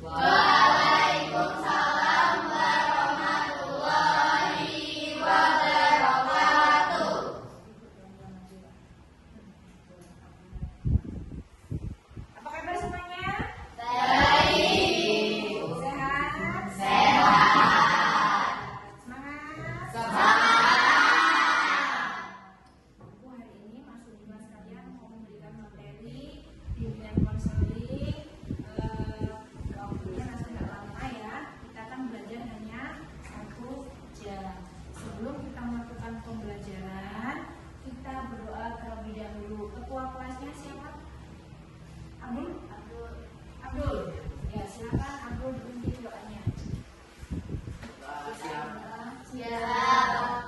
Waalaikumsalam warahmatullahi wabarakatuh. Apa kabar semuanya? Baik. Sehat? Sehat. Semangat? Semangat. Aku hari ini Mas Dimas kalian mau memberikan materi bimbingan konseling. Waktunya masih nggak lama ya. Kita akan belajar hanya 1 jam. Sebelum kita melakukan pembelajaran, kita berdoa terlebih dahulu. Ketua kelasnya siapa? Abdul? Abdul. Ya, silakan Abdul dipimpin doanya. Siap.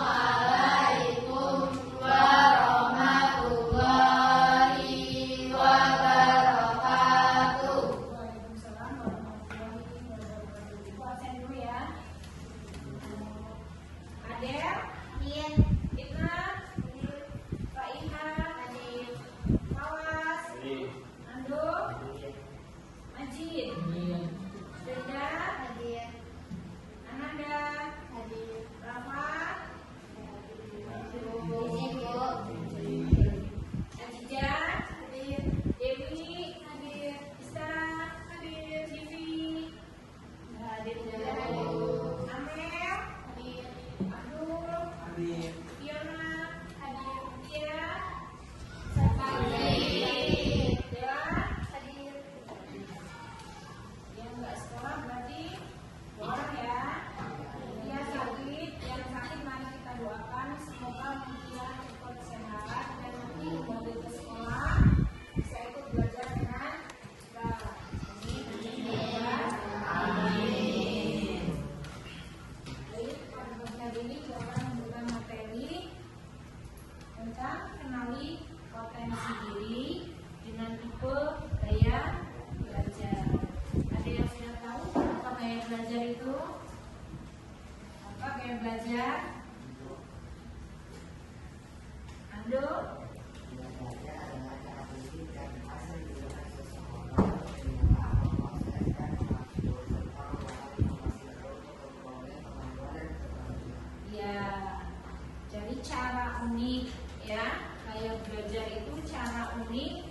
Assalamualaikum warahmatullahi wabarakatuh. Waalaikumsalam warahmatullahi wabarakatuh. Ibu absen dulu ya. Adel, Hadir. Ibna, Faiha, Mawas, Ando, Majid, Deda, Hadir. Ananda, Hadir. Rafa, Ibu. Ajija, Dewi, Ista, Civi, hadir juga. Amel, Abdul, Fiona, Tia, Dewa, yang nggak sekolah berarti 2 orang ya. Dia sakit, yang sakit mari kita doakan semoga dia cepat sehat dan nanti kembali ke sekolah bisa ikut belajar dengan baik. Amin. Baik, pada pagi hari ini kita akan memberikan materi tentang kenali potensi diri dengan tipe gaya belajar. Ada yang sudah tahu apa gaya belajar itu? Apa gaya belajar? Ando? Ya, jadi cara unik ya, gaya belajar itu cara unik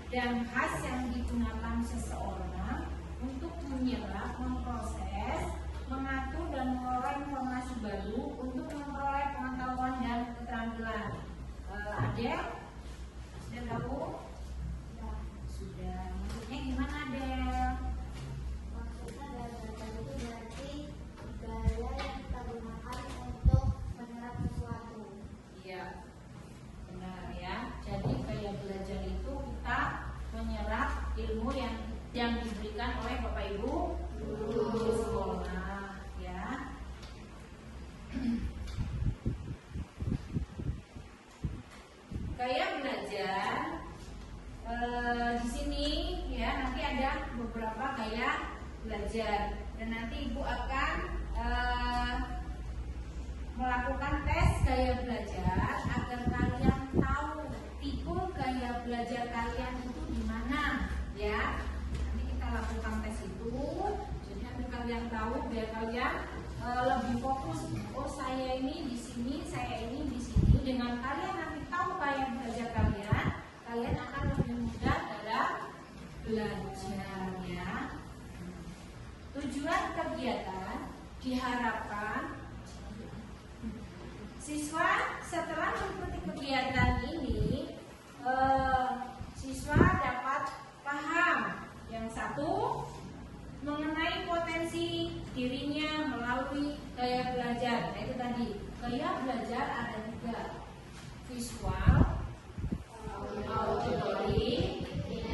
dan khas yang digunakan seseorang untuk menyerap, memproses, mengatur dan mengelola informasi baru untuk memperoleh pengetahuan dan keterampilan. Adel, sudah tahu? Sudah. Maksudnya gimana Adel? Maksudnya gaya belajar itu berarti gaya yang kita gunakan untuk menyerap sesuatu. Iya, benar ya. Jadi gaya belajar itu kita menyerap ilmu yang diberikan oleh Bapak Ibu guru di sekolah, ya. Gaya belajar di sini ya nanti ada beberapa gaya belajar dan nanti Ibu akan melakukan tes gaya belajar agar kalian tahu tipe gaya belajar kalian itu di mana ya. Nanti kita lakukan tes itu jadi nanti kalian tahu biar kalian lebih fokus. Oh saya ini di sini, saya ini di sini. Dengan kalian nanti tahu gaya belajar kalian, kalian akan lebih mudah dalam belajar ya. Tujuan kegiatan diharapkan siswa setelah mengikuti kegiatan ini, siswa dapat paham yang satu mengenai potensi dirinya melalui gaya belajar. Nah, itu tadi gaya belajar ada 3: visual, auditory,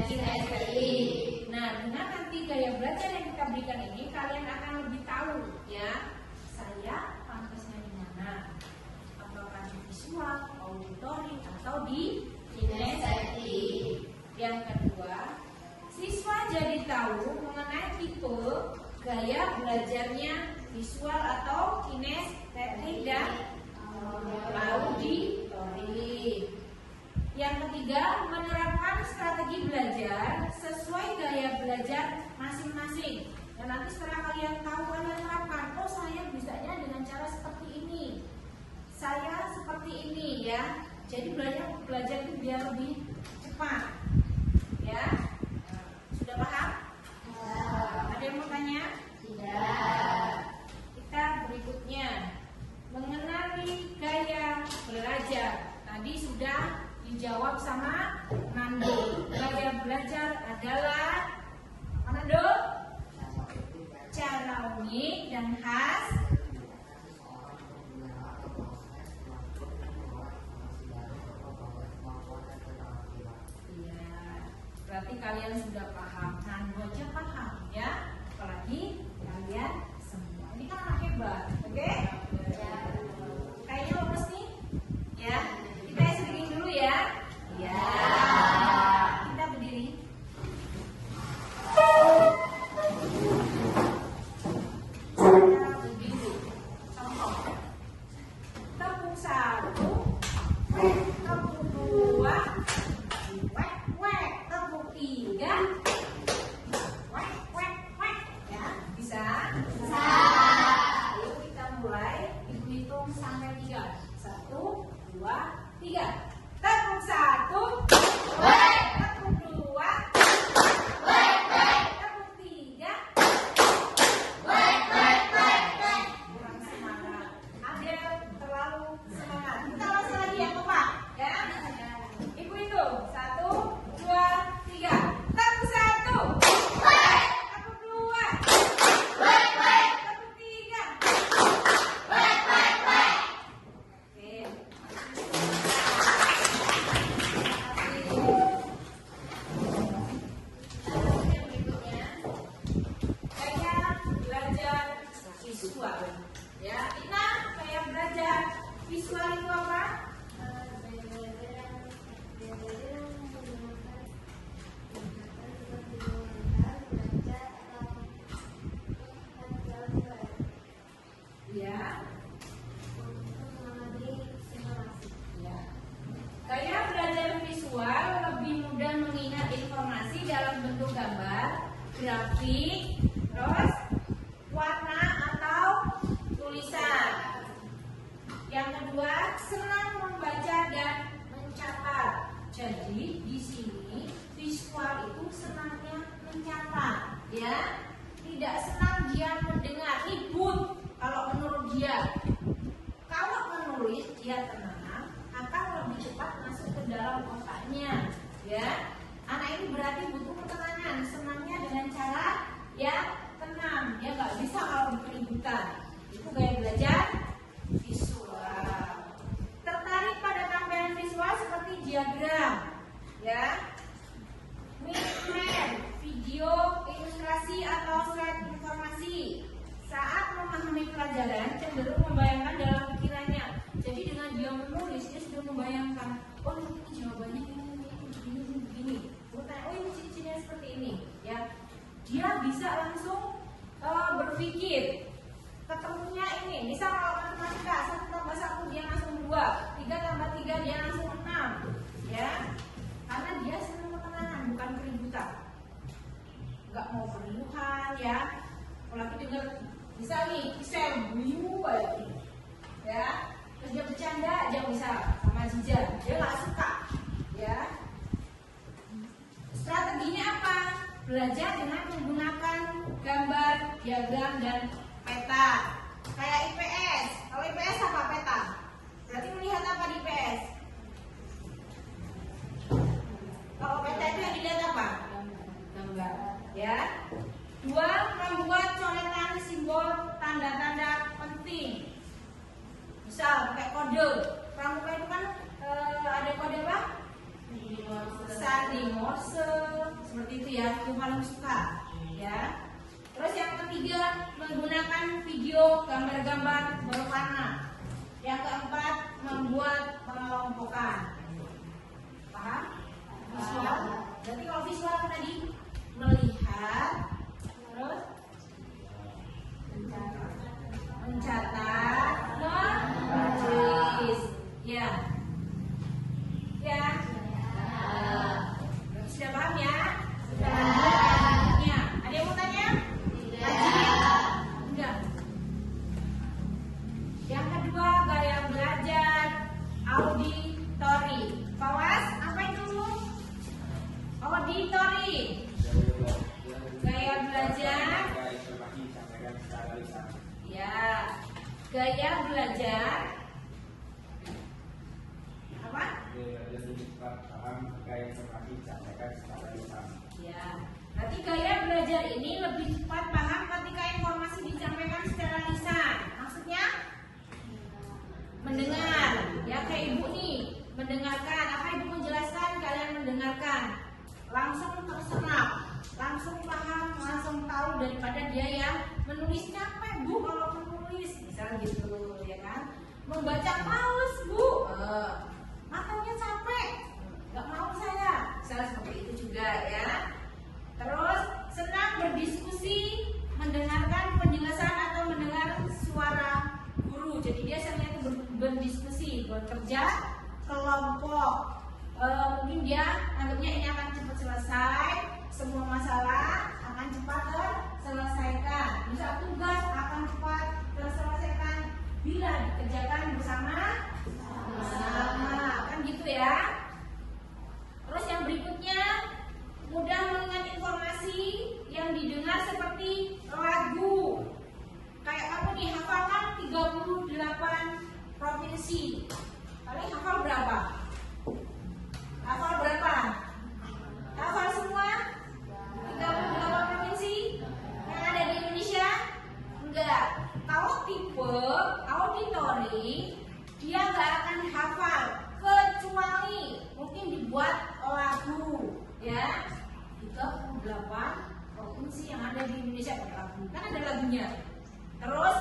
kinestetik. Nah, dengan nanti gaya belajar yang kita berikan ini, kalian akan lebih tahu ya, saya pantasnya di mana, apakah di visual, auditory, atau di kinestetik. Yang kedua, siswa jadi tahu mengenai tipe gaya belajarnya visual atau kinestetik dan auditory. Yang ketiga, menerapkan strategi belajar sesuai gaya belajar masing-masing. Dan nanti setelah kalian tahu, kalian terapkan, oh saya bisanya dengan cara seperti ini, saya seperti ini ya. Jadi belajar itu biar lebih cepat ya. Sudah paham? Ada yang mau tanya? Tidak. Kita berikutnya mengenali gaya belajar. Tadi sudah dijawab sama Nando. Gaya belajar adalah apa, Nando? Cara unik dan khas. Berarti kalian sudah paham, Nando aja paham ya, apalagi kalian semua. Ini kan anak hebat, oke? Kayaknya lulus nih, ya. Kita stretching dulu ya. Ya. Kita berdiri. Kita berdiri. Contoh. Tepuk 1, tepuk 2. Ya, bisa? Bisa. Ayo kita mulai, ibu hitung sampai 3. 1, 2, 3. Tepuk 1. Tepuk 2. Tepuk 3. Kurang semangat. Ada terlalu semangat. Kita langsung lagi yang kompak, ya. Ibu hitung 1, 2, 3. Tepuk 1. Tepuk 2. Tepuk 3. Oke. Yang berikutnya, gaya belajar visual. Ya, Ina, gaya belajar visual itu apa? Ya. Ya. Gaya belajar visual lebih mudah mengingat informasi dalam bentuk gambar, grafik, terus warna atau tulisan. Yang kedua, senang membaca dan mencatat. Jadi di sini visual itu senangnya mencatat, ya. Tidak senang dia mendengar, ribut kalau menurut dia. Kalau menulis dia tenang, akan lebih cepat masuk ke dalam otaknya, ya. Anak ini berarti butuh ketenangan, senangnya dengan cara ya tenang, dia nggak bisa kalau keributan. Itu gaya belajar visual. Tertarik pada tampilan visual seperti diagram, ya, map, video, ilustrasi atau slide informasi. Saat memahami pelajaran, cenderung membayangkan dalam pikirannya. Jadi dengan dia menulis, dia sudah membayangkan, oh ini jawabannya begini. Oh ini ciri-cirinya seperti ini, ya. Dia bisa langsung berpikir. Ketemunya ini, misal kalau matematika 1 tambah 1 dia langsung 2, 3 tambah 3 dia langsung 6, ya. Karena dia senang ketenangan, bukan keributan. Nggak mau keriuhan, ya. Apalagi dengar, bisa nih, Isem, buyu aja, ya. Terus dia bercanda aja misal sama Jiza, dia nggak suka, ya. Strateginya apa? Belajar dengan menggunakan gambar, diagram, dan peta. Kayak IPS. Kalau IPS apa peta? Berarti melihat apa di IPS? Kalau peta itu yang dilihat apa? Gambar. Ya. 2. Membuat coretan simbol tanda-tanda penting. Misal pakai kode. Pramuka itu kan ada kode apa? Sandi Morse. Seperti itu ya. Itu paling suka. Ya. Terus yang ketiga, menggunakan video gambar-gambar berwarna. Yang keempat, membuat pengelompokan. Paham? Visual. Jadi kalau visual tadi melihat, terus mencatat, menulis. Ya. Ya. Sudah paham ya? Sudah. Ada yang mau tanya? Enggak. Yang kedua, gaya belajar auditori. Fawas, apa itu? Auditori. Gaya belajar. Ya. Gaya belajar. Apa? Ya. Berarti gaya belajar ini lebih cepat paham ketika informasi disampaikan secara lisan. Maksudnya mendengar. Ya kayak ibu nih, mendengarkan. Apa ibu menjelaskan, kalian mendengarkan. Langsung terserap, langsung paham, langsung tahu daripada dia yang menulis. Capek bu kalau menulis, misalnya gitu, ya kan? Membaca males bu, matanya capek, nggak mau saya. Misalnya seperti itu juga ya. Terus senang berdiskusi, mendengarkan penjelasan atau mendengar suara guru. Jadi dia senang itu berdiskusi, bekerja kelompok. Mungkin dia anggapnya ini akan cepat selesai, semua masalah akan cepat terselesaikan. Misal tugas akan cepat terselesaikan bila dikerjakan bersama, kan gitu ya. Terus yang berikutnya, mudah mengingat informasi yang didengar seperti lagu. Kayak kamu dihafalkan 38 provinsi. Kalian hafal berapa? Hafal berapa? Hafal semua? 38 provinsi yang ada di Indonesia? Enggak. Kalau tipe auditori, dia nggak akan hafal kecuali mungkin dibuat lagu, ya. 38 provinsi yang ada di Indonesia lagu, kan ada lagunya. Terus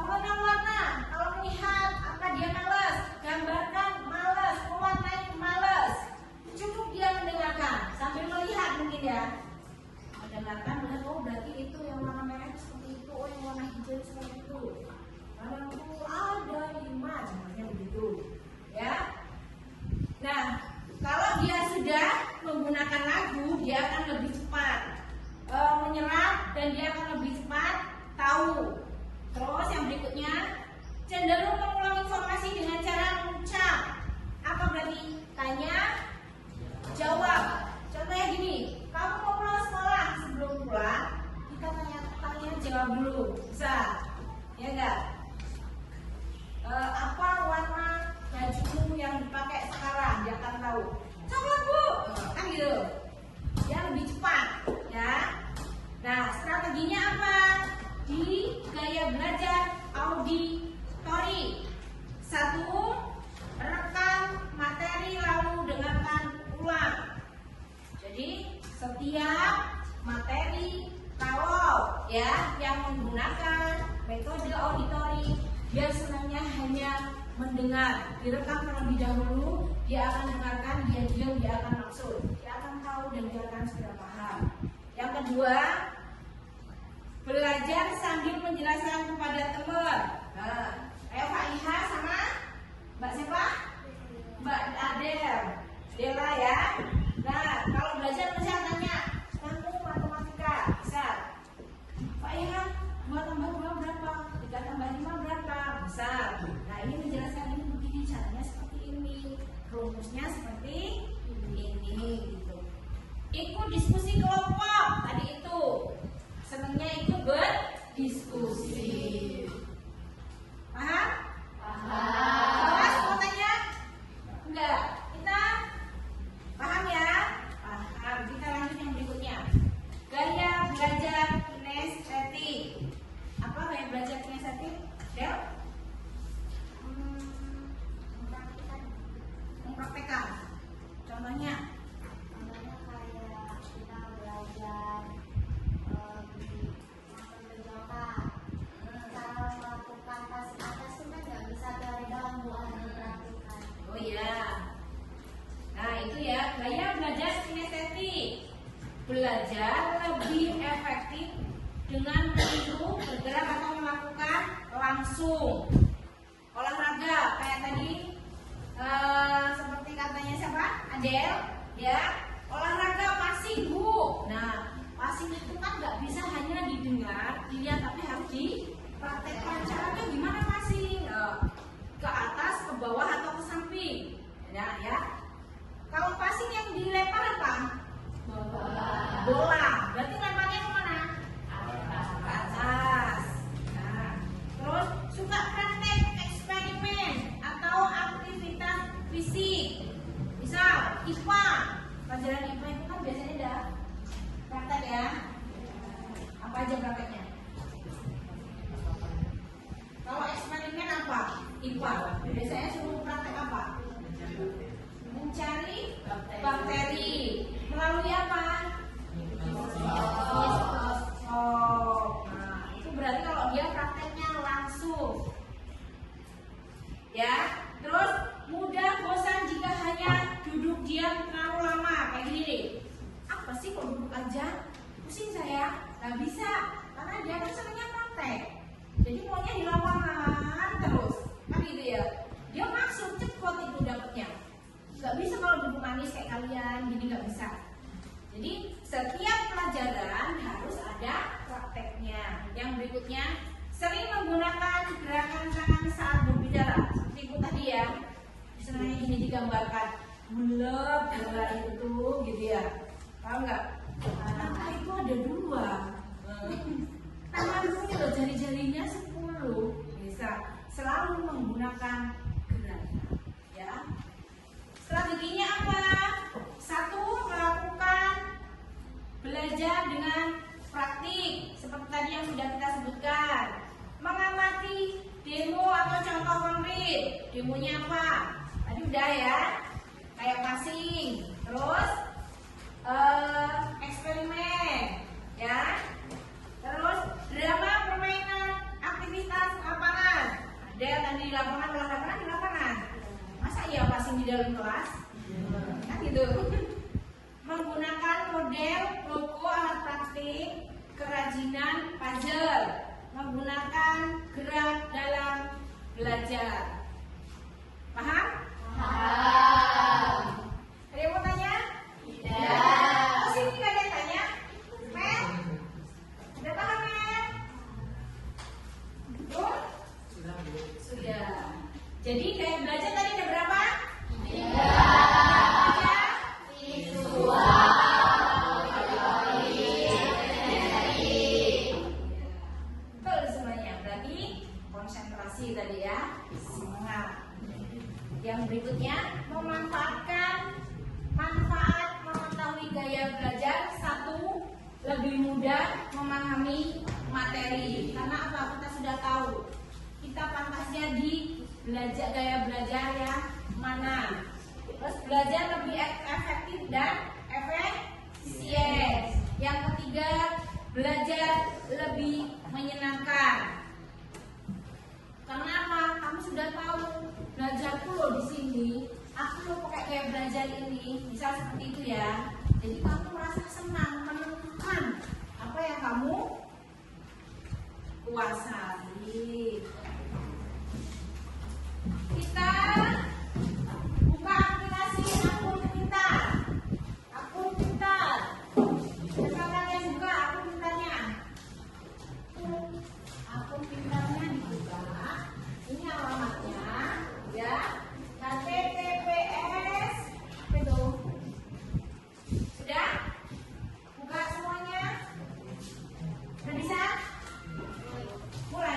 mengenal warna, kalau melihat apa dia malas, gambarkan malas, mewarnai malas. Cukup dia mendengarkan sambil melihat mungkin ya. Mendengarkan, melihat, oh berarti itu yang warna merah itu seperti itu, oh yang warna hijau seperti itu. Warna kuning ada 5, sebenarnya begitu, ya. Nah, kalau dia sudah menggunakan lagu, dia akan lebih cepat menyerap dan dia akan lebih cepat tahu. Terus yang berikutnya, cenderung mengulang informasi dengan cara mengucap. Apa berarti? Tanya, jawab. Contohnya gini, kamu mau pulang sekolah, sebelum pulang kita tanya jawab dulu, bisa? Ya enggak? Apa warna bajumu yang dipakai sekarang? Dia akan tahu. Coklat bu, kan gitu. Dia lebih cepat, ya. Nah, strateginya apa? Di gaya belajar auditori. 1. Rekam materi lalu dengarkan ulang. Jadi setiap materi kalau ya yang menggunakan metode auditori, dia senangnya hanya mendengar, direkam terlebih dahulu, dia akan dengarkan, dia diam, dia akan maksud, dia akan tahu dan dia akan sudah paham. Yang kedua, belajar sambil menjelaskan kepada teman. Nah, Pak Iha sama Mbak siapa? Mbak Adel, Dela ya. Nah, kalau belajar bisa tanya, kamu matematika bisa. Pak Iha, 2 tambah 2 berapa? 3 tambah 5 berapa? Bisa. Nah, ini menjelaskan ini begini, caranya seperti ini, rumusnya seperti ini, gitu. Ikut diskusi kelompok tadi itu. Senangnya ikut berdiskusi. langsung. Olahraga kayak tadi seperti katanya siapa? Adel, ya. Olahraga passing bu. Nah, passing itu kan nggak bisa hanya didengar, dilihat, tapi harus dipraktekkan. Caranya gimana passing? Ke atas, ke bawah atau ke samping? Ya. Kalau passing yang dilempar apa? Bola. Berarti lemparnya kemana? Ke atas. Nah, terus suka praktek eksperimen atau aktivitas fisik. Misal IPA. Pelajaran IPA itu kan biasanya ada praktek ya. Apa aja prakteknya? Kalau eksperimen apa? IPA. Biasanya suruh praktek apa? Mencari bakteri. Melalui apa? Mikroskop. Nah, itu berarti kalau dia prakteknya langsung. Ya, terus mudah bosan jika hanya duduk diam terlalu lama kayak gini nih. Apa sih kalau duduk aja? Pusing saya. Nggak bisa, karena dia kan sebenarnya praktek. Jadi maunya di lapangan terus, kan gitu ya. Dia maksud cepet itu dapetnya. Nggak bisa kalau duduk manis kayak kalian, gini nggak bisa. Jadi setiap pelajaran harus ada prakteknya. Yang berikutnya, sering menggunakan gerakan tangan saat berbicara. Seperti itu tadi ya. Misalnya ini digambarkan bulat, bola itu gitu ya. Paham nggak? Tangan itu ada 2. Tangan ini loh, jari-jarinya 10. Bisa selalu menggunakan gerakan. Ya. Strateginya apa? 1, melakukan belajar dengan praktik seperti tadi yang sudah kita sebutkan. Mengamati demo atau contoh konkret. Demonya apa? Tadi udah ya, kayak passing. Terus eksperimen, ya. Terus drama, permainan, aktivitas lapangan. Ada tadi di lapangan, olahraga di lapangan. Masa iya passing di dalam kelas? Kan gitu. Menggunakan model, logo, alat praktik, kerajinan, puzzle. Menggunakan gerak dalam belajar. Paham? Paham. Ada yang mau tanya? Tidak. Oh, sini nggak ada yang tanya? Men? Udah paham, Men? Belum? Sudah. Jadi kayak belajar tadi ada berapa? 3. Betul semuanya. Berarti konsentrasi tadi ya. Semangat. Yang berikutnya, memanfaatkan manfaat mengetahui gaya belajar. 1, lebih mudah memahami materi. Karena apa? Kita sudah tahu. Kita pantasnya di belajar gaya belajar yang mana. Terus belajar lebih efektif dan efisien. Yang ketiga, belajar lebih menyenangkan. Kenapa? Kamu sudah tahu belajarku loh di sini. Aku loh pakai gaya belajar ini. Bisa seperti itu ya. Jadi kamu merasa senang menemukan apa yang kamu kuasai. Kita buka aplikasi Akun Pintar. Akun Pintar. Sekarang yang buka akun pintarnya. Akun pintarnya dibuka. Ini alamatnya, ya. HTTPS. Apa itu? Sudah? Buka semuanya. Sudah bisa? Mulai.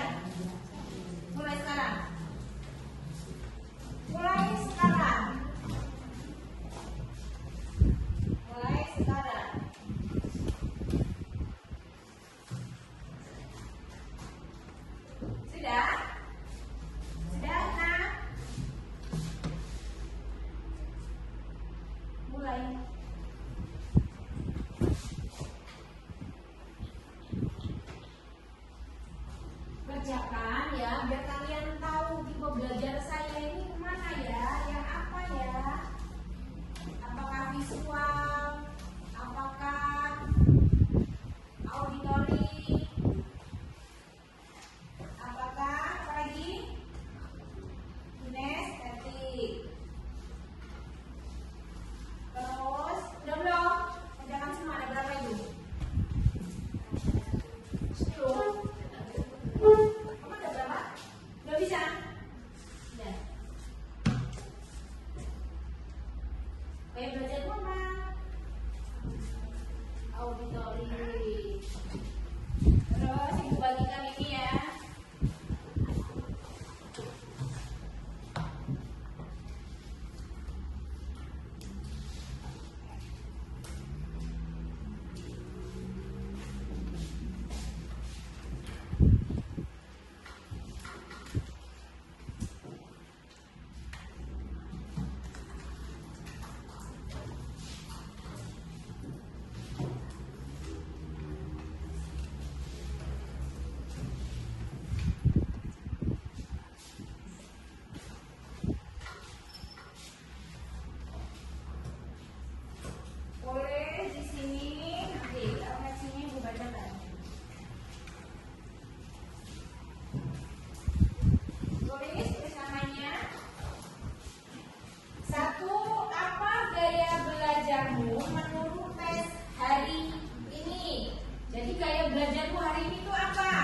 Jadi gaya belajarmu hari ini itu apa?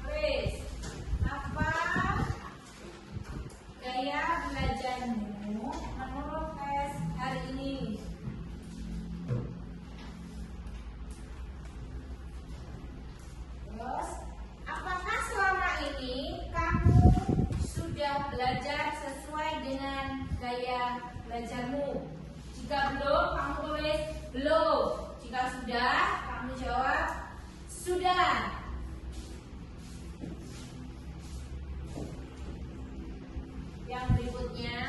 Tulis. Apa gaya belajarmu menurut tes hari ini? Terus, apakah selama ini kamu sudah belajar sesuai dengan gaya belajarmu? Jika belum, kamu tulis belum. Jika sudah, kamu jawab sudah. Yang berikutnya,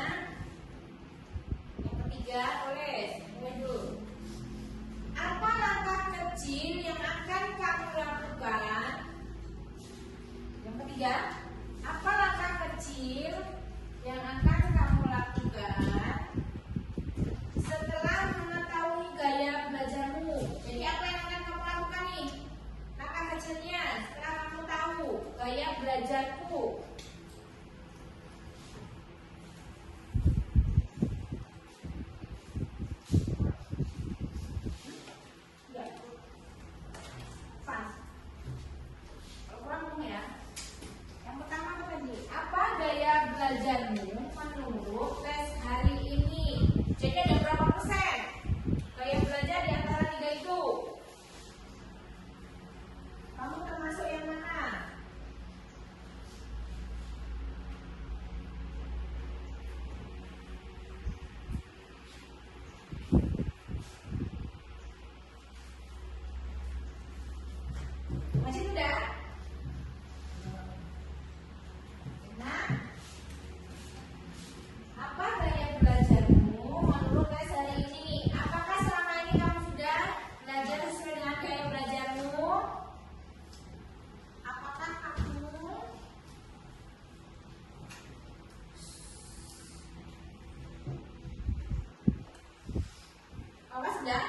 yang ketiga, tulis. Mulai dulu. Apa langkah kecil yang akan kamu lakukan? Yang ketiga, apa langkah kecil yang akan kamu lakukan setelah mengetahui gaya belajarmu? Jadi apa yang akan kamu lakukan nih? Langkah kecilnya setelah kamu tahu gaya belajarku. Pas. Kalau kurang ngomong ya. Yang pertama apa tadi? Apa gaya belajarmu menurut tes hari ini? Jadi ada berapa persen gaya belajar di antara tiga itu? Kamu termasuk yang mana? Masih sudah? Nah, apa gaya belajarmu menurut tes hari ini? Apakah selama ini kamu sudah belajar sesuai dengan gaya belajarmu? Apakah kamu sudah?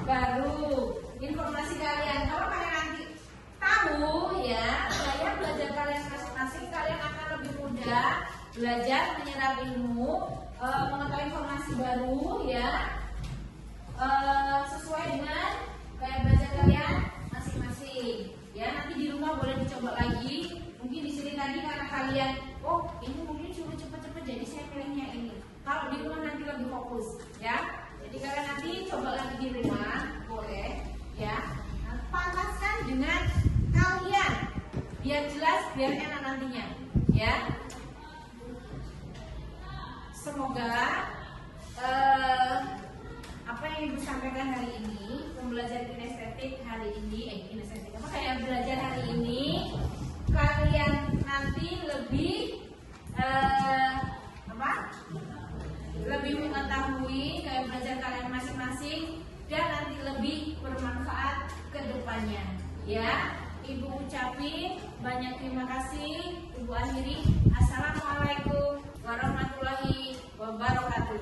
baru. Informasi kalian, kalau kalian nanti tahu ya gaya belajar kalian masing-masing, kalian akan lebih mudah belajar menyerap ilmu, mengetahui informasi baru ya, sesuai dengan gaya belajar kalian masing-masing. Ya, nanti di rumah boleh dicoba lagi. Mungkin di sini tadi karena kalian, oh ini mungkin suruh cepet-cepet, jadi saya pilihnya ini. Kalau di rumah nanti lebih fokus, ya. Jadi kalian nanti coba lagi di rumah, boleh, ya. Nah, pantaskan dengan kalian, biar jelas, biar enak nantinya, ya. Semoga apa yang ibu sampaikan hari ini, pembelajaran kinestetik hari ini, kinestetik apa kayak belajar hari ini, kalian nanti lebih lebih mengetahui kayak belajar kalian masing-masing dan nanti lebih bermanfaat ke depannya. Ya, ibu ucapin banyak terima kasih. Ibu akhiri, assalamualaikum warahmatullahi wabarakatuh.